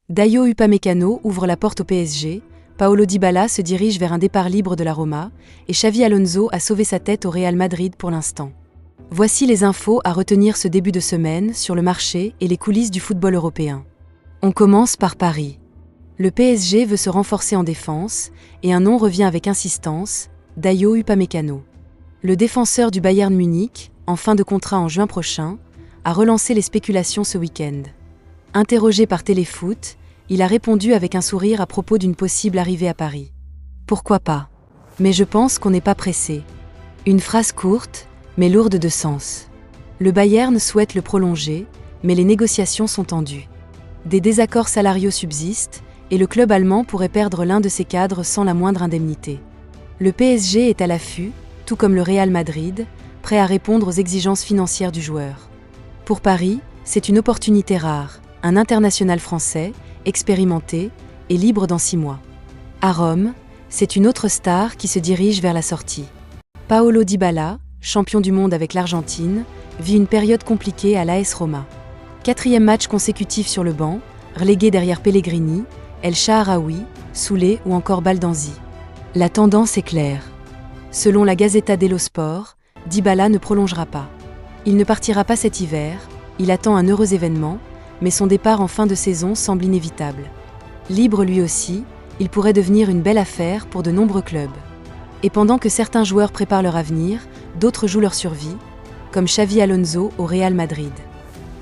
Dayo Upamecano ouvre la porte au PSG, Paulo Dybala se dirige vers un départ libre de la Roma, et Xavi Alonso a sauvé sa tête au Real Madrid pour l'instant. Voici les infos à retenir ce début de semaine sur le marché et les coulisses du football européen. On commence par Paris. Le PSG veut se renforcer en défense, et un nom revient avec insistance, Dayo Upamecano. Le défenseur du Bayern Munich, en fin de contrat en juin prochain, a relancé les spéculations ce week-end. Interrogé par Téléfoot, il a répondu avec un sourire à propos d'une possible arrivée à Paris. Pourquoi pas? Mais je pense qu'on n'est pas pressé. Une phrase courte, mais lourde de sens. Le Bayern souhaite le prolonger, mais les négociations sont tendues. Des désaccords salariaux subsistent, et le club allemand pourrait perdre l'un de ses cadres sans la moindre indemnité. Le PSG est à l'affût, tout comme le Real Madrid, prêt à répondre aux exigences financières du joueur. Pour Paris, c'est une opportunité rare, un international français, expérimenté et libre dans 6 mois. À Rome, c'est une autre star qui se dirige vers la sortie. Paulo Dybala, champion du monde avec l'Argentine, vit une période compliquée à l'AS Roma. 4e match consécutif sur le banc, relégué derrière Pellegrini, El Shaarawy, Soulé ou encore Baldanzi. La tendance est claire. Selon la Gazzetta dello Sport, Dybala ne prolongera pas. Il ne partira pas cet hiver, il attend un heureux événement, mais son départ en fin de saison semble inévitable. Libre lui aussi, il pourrait devenir une belle affaire pour de nombreux clubs. Et pendant que certains joueurs préparent leur avenir, d'autres jouent leur survie, comme Xavi Alonso au Real Madrid.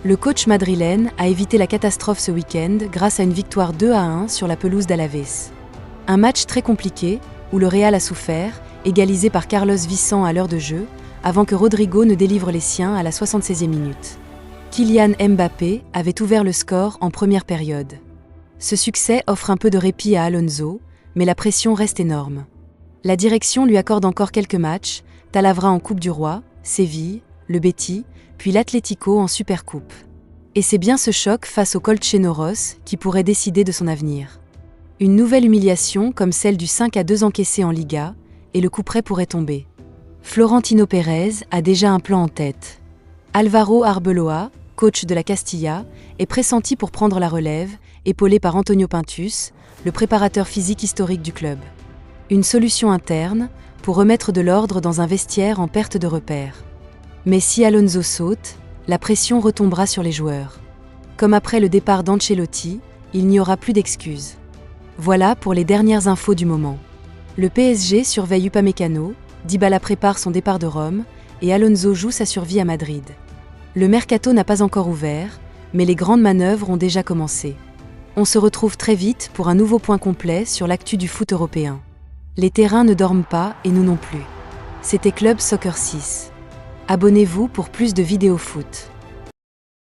Le coach madrilène a évité la catastrophe ce week-end grâce à une victoire 2-1 sur la pelouse d'Alaves. Un match très compliqué, où le Real a souffert, égalisé par Carlos Vicent à l'heure de jeu, avant que Rodrigo ne délivre les siens à la 76e minute. Kylian Mbappé avait ouvert le score en première période. Ce succès offre un peu de répit à Alonso, mais la pression reste énorme. La direction lui accorde encore quelques matchs, Talavera en Coupe du Roi, Séville, le Betis, puis l'Atlético en Supercoupe. Et c'est bien ce choc face au Colchonero qui pourrait décider de son avenir. Une nouvelle humiliation comme celle du 5-2 encaissé en Liga, et le couperet pourrait tomber. Florentino Pérez a déjà un plan en tête. Álvaro Arbeloa, coach de la Castilla, est pressenti pour prendre la relève, épaulé par Antonio Pintus, le préparateur physique historique du club. Une solution interne, pour remettre de l'ordre dans un vestiaire en perte de repères. Mais si Alonso saute, la pression retombera sur les joueurs. Comme après le départ d'Ancelotti, il n'y aura plus d'excuses. Voilà pour les dernières infos du moment. Le PSG surveille Upamecano, Dybala prépare son départ de Rome, et Alonso joue sa survie à Madrid. Le mercato n'a pas encore ouvert, mais les grandes manœuvres ont déjà commencé. On se retrouve très vite pour un nouveau point complet sur l'actu du foot européen. Les terrains ne dorment pas et nous non plus. C'était Club Soccer 6. Abonnez-vous pour plus de vidéos foot.